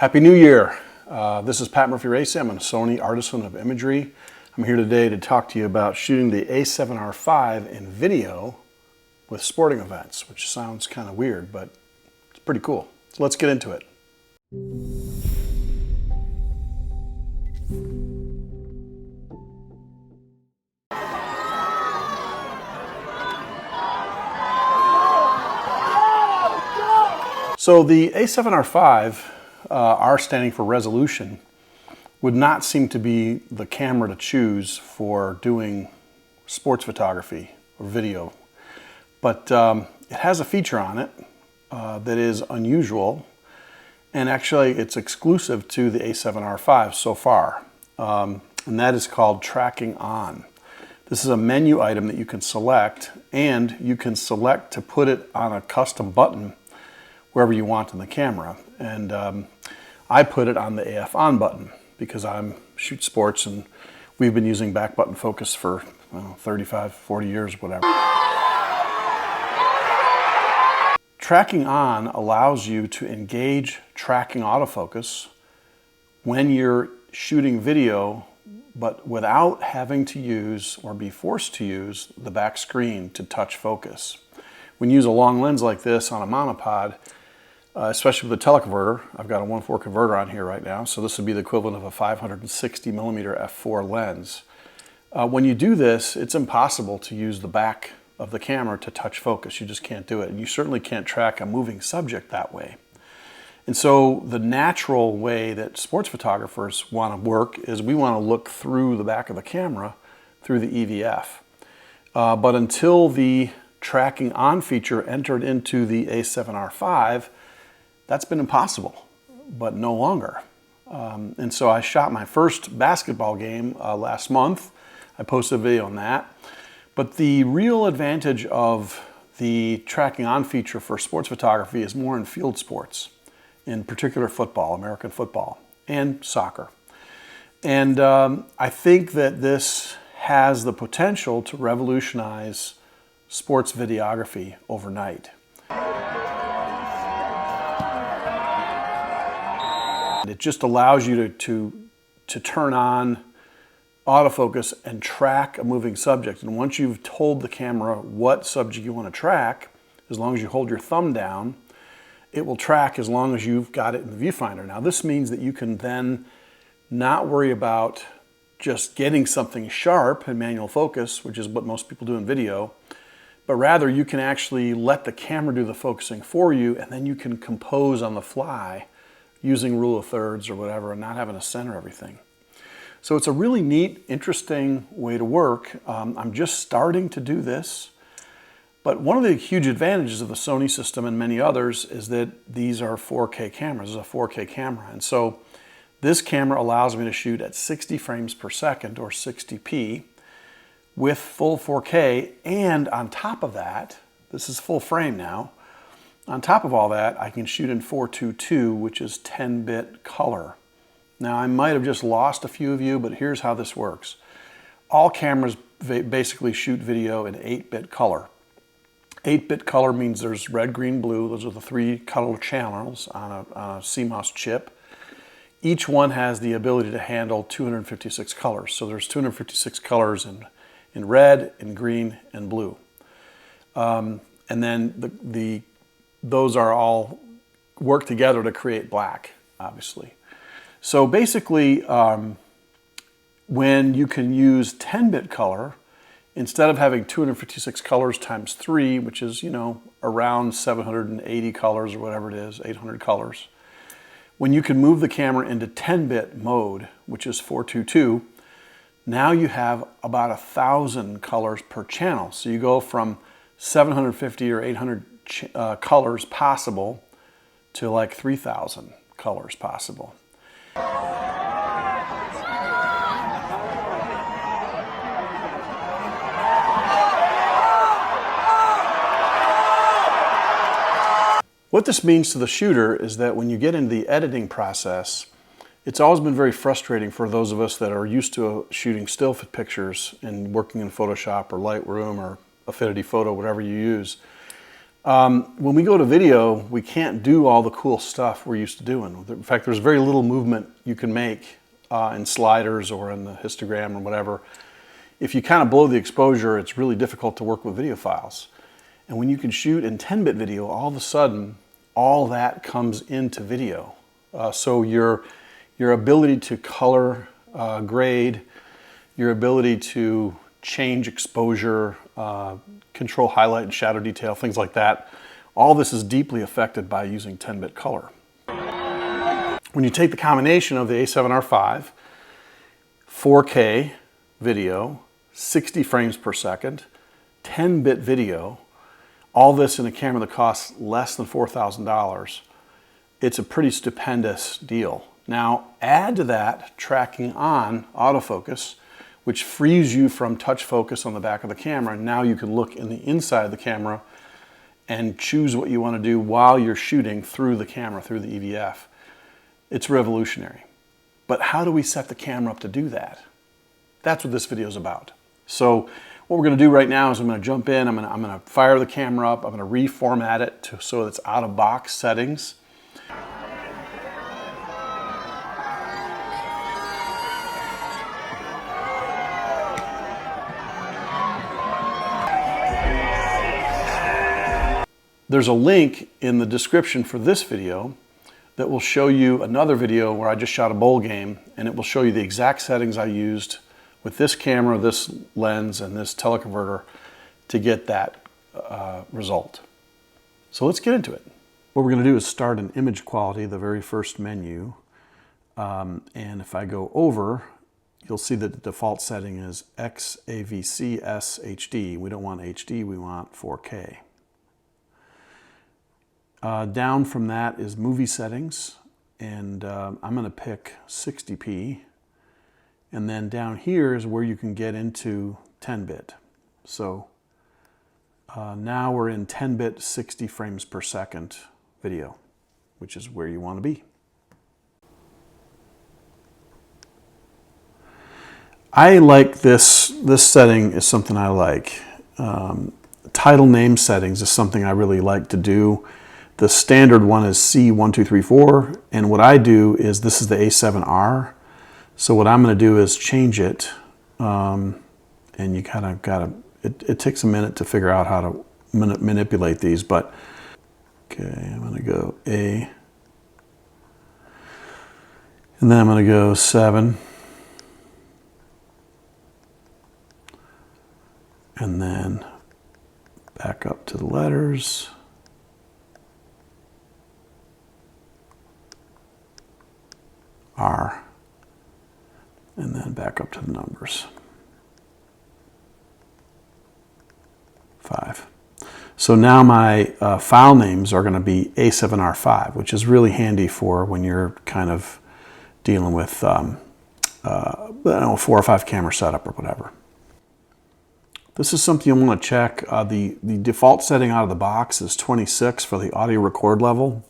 Happy New Year. This is Pat Murphy Racing. I'm a Sony artisan of imagery. I'm here today to talk to you about shooting the a7RV in video with sporting events, which sounds kind of weird, but it's pretty cool. So let's get into it. So the a7RV, R standing for resolution, would not seem to be the camera to choose for doing sports photography or video. But it has a feature on it that is unusual, and actually it's exclusive to the a7RV so far, and that is called tracking on. This is a menu item that you can select, and you can select to put it on a custom button wherever you want in the camera. And I put it on the AF on button because I shoot sports and we've been using back button focus for 35, 40 years, whatever. Tracking on allows you to engage tracking autofocus when you're shooting video, but without having to use or be forced to use the back screen to touch focus. When you use a long lens like this on a monopod, especially with a teleconverter, I've got a 1.4 converter on here right now, so this would be the equivalent of a 560 millimeter f4 lens. When you do this, it's impossible to use the back of the camera to touch focus. You just can't do it, and you certainly can't track a moving subject that way. And so the natural way that sports photographers want to work is we want to look through the back of the camera through the EVF. But until the tracking on feature entered into the a7RV, that's been impossible, but no longer. And so I shot my first basketball game last month. I posted a video on that. But the real advantage of the tracking on feature for sports photography is more in field sports, in particular football, American football, and soccer. And I think that this has the potential to revolutionize sports videography overnight. It just allows you to turn on autofocus and track a moving subject. And once you've told the camera what subject you want to track, as long as you hold your thumb down, it will track as long as you've got it in the viewfinder. Now this means that you can then not worry about just getting something sharp in manual focus, which is what most people do in video, but rather you can actually let the camera do the focusing for you, and then you can compose on the fly using rule of thirds or whatever and not having to center everything. So it's a really neat, interesting way to work. I'm just starting to do this, but one of the huge advantages of the Sony system and many others is that these are 4K cameras. This is a 4K camera, and so this camera allows me to shoot at 60 frames per second or 60p with full 4K, and on top of that, this is full frame now, on top of all that, I can shoot in 422, which is 10-bit color. Now, I might have just lost a few of you, but here's how this works. All cameras basically shoot video in 8-bit color. 8-bit color means there's red, green, blue. Those are the three color channels on a CMOS chip. Each one has the ability to handle 256 colors. So there's 256 colors in red, in green, and blue. And then those are all work together to create black, obviously. So basically, when you can use 10-bit color, instead of having 256 colors times 3, which is, around 780 colors or whatever it is, 800 colors, when you can move the camera into 10-bit mode, which is 422, now you have about 1,000 colors per channel. So you go from 750 or 800 colors possible to like 3,000 colors possible. What this means to the shooter is that when you get into the editing process, it's always been very frustrating for those of us that are used to shooting still pictures and working in Photoshop or Lightroom or Affinity Photo, whatever you use. When we go to video, we can't do all the cool stuff we're used to doing. In fact, there's very little movement you can make in sliders or in the histogram or whatever. If you kind of blow the exposure, it's really difficult to work with video files. And when you can shoot in 10-bit video, all of a sudden, all that comes into video. So your ability to color grade, your ability to change exposure, control highlight and shadow detail, things like that, all this is deeply affected by using 10-bit color. When you take the combination of the a7R5, 4K video, 60 frames per second, 10-bit video, all this in a camera that costs less than $4,000, it's a pretty stupendous deal. Now, add to that tracking on autofocus, which frees you from touch focus on the back of the camera. Now you can look in the inside of the camera and choose what you want to do while you're shooting through the camera, through the EVF. It's revolutionary. But how do we set the camera up to do that? That's what this video is about. So what we're going to do right now is I'm going to jump in, I'm going to fire the camera up, I'm going to reformat it so it's out of box settings. There's a link in the description for this video that will show you another video where I just shot a bowl game, and it will show you the exact settings I used with this camera, this lens, and this teleconverter to get that result. So let's get into it. What we're going to do is start in image quality, the very first menu. And if I go over, you'll see that the default setting is XAVC HD. We don't want HD, we want 4K. Down from that is movie settings, and I'm going to pick 60p. And then down here is where you can get into 10-bit. So now we're in 10-bit 60 frames per second video, which is where you want to be. I like this setting is something I like. Title name settings is something I really like to do. The standard one is C1234, and what I do is, this is the A7R. So what I'm going to do is change it, and you kind of got to, it takes a minute to figure out how to manipulate these, but okay, I'm going to go A, and then I'm going to go 7, and then back up to the letters, R, and then back up to the numbers. 5. So now my file names are going to be A7R5, which is really handy for when you're kind of dealing with I don't know, 4 or 5 camera setup or whatever. This is something you want to check. The default setting out of the box is 26 for the audio record level,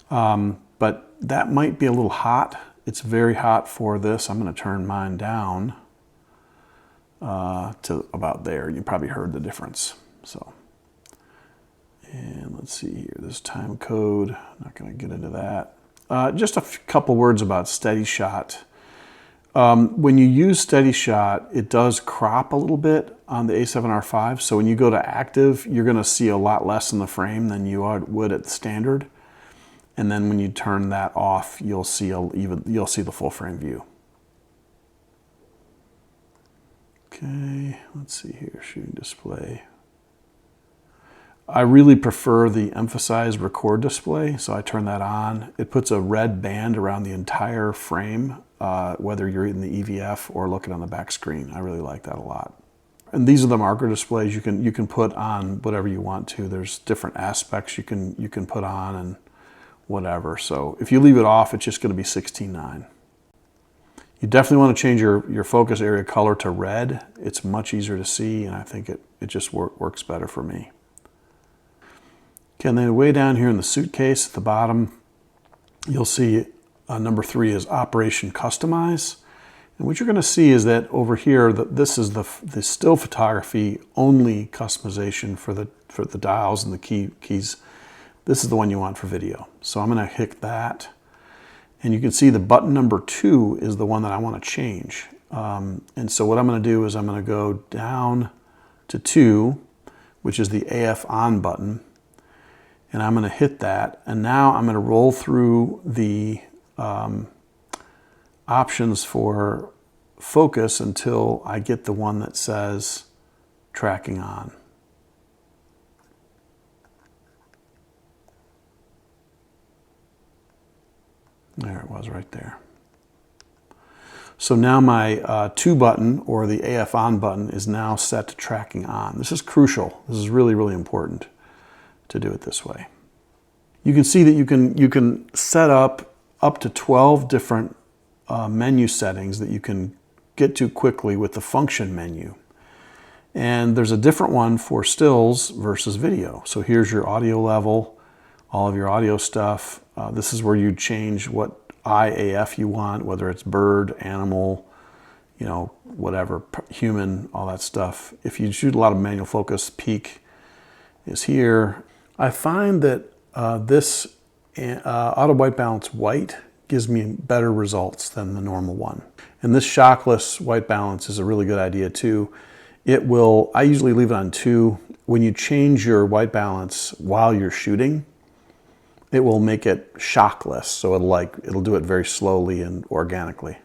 but that might be a little hot. It's very hot for this. I'm going to turn mine down to about there. You probably heard the difference. So, and let's see here. This time code. I'm not going to get into that. Just a couple words about steady shot. When you use steady shot, it does crop a little bit on the a7R5. So when you go to active, you're going to see a lot less in the frame than you would at the standard. And then when you turn that off, you'll see the full frame view. Okay, let's see here, shooting display. I really prefer the emphasize record display, so I turn that on. It puts a red band around the entire frame, whether you're in the EVF or looking on the back screen. I really like that a lot. And these are the marker displays you can put on whatever you want to. There's different aspects you can put on and whatever. So if you leave it off, it's just going to be 16:9. You definitely want to change your focus area color to red. It's much easier to see, and I think it just works better for me. Okay, and then way down here in the suitcase at the bottom, you'll see number 3 is Operation Customize. And what you're going to see is that over here, this is the still photography only customization for the dials and the keys. This is the one you want for video. So I'm going to hit that. And you can see the button number 2 is the one that I want to change. And so what I'm going to do is I'm going to go down to 2, which is the AF on button. And I'm going to hit that. And now I'm going to roll through the options for focus until I get the one that says tracking on. There it was right there. So now my 2 button, or the AF on button, is now set to tracking on. This is crucial. This is really, really important to do it this way. You can see that you can set up to 12 different menu settings that you can get to quickly with the function menu. And there's a different one for stills versus video. So here's your audio level, all of your audio stuff. This is where you change what IAF you want, whether it's bird, animal, you know, whatever, human, all that stuff. If you shoot a lot of manual focus, peak is here. I find that this auto white balance white gives me better results than the normal one. And this shockless white balance is a really good idea too. It will, I usually leave it on 2. When you change your white balance while you're shooting, it will make it shockless. So it'll do it very slowly and organically.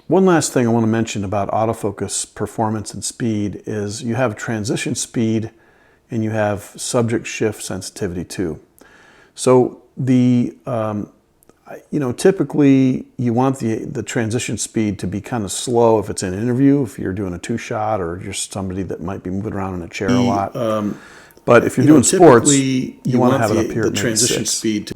One last thing I want to mention about autofocus performance and speed is you have transition speed and you have subject shift sensitivity too. So the typically you want the transition speed to be kind of slow if it's an interview, if you're doing a 2-shot or just somebody that might be moving around in a chair a lot. But if you're doing sports, you want to have it up here at transition speed.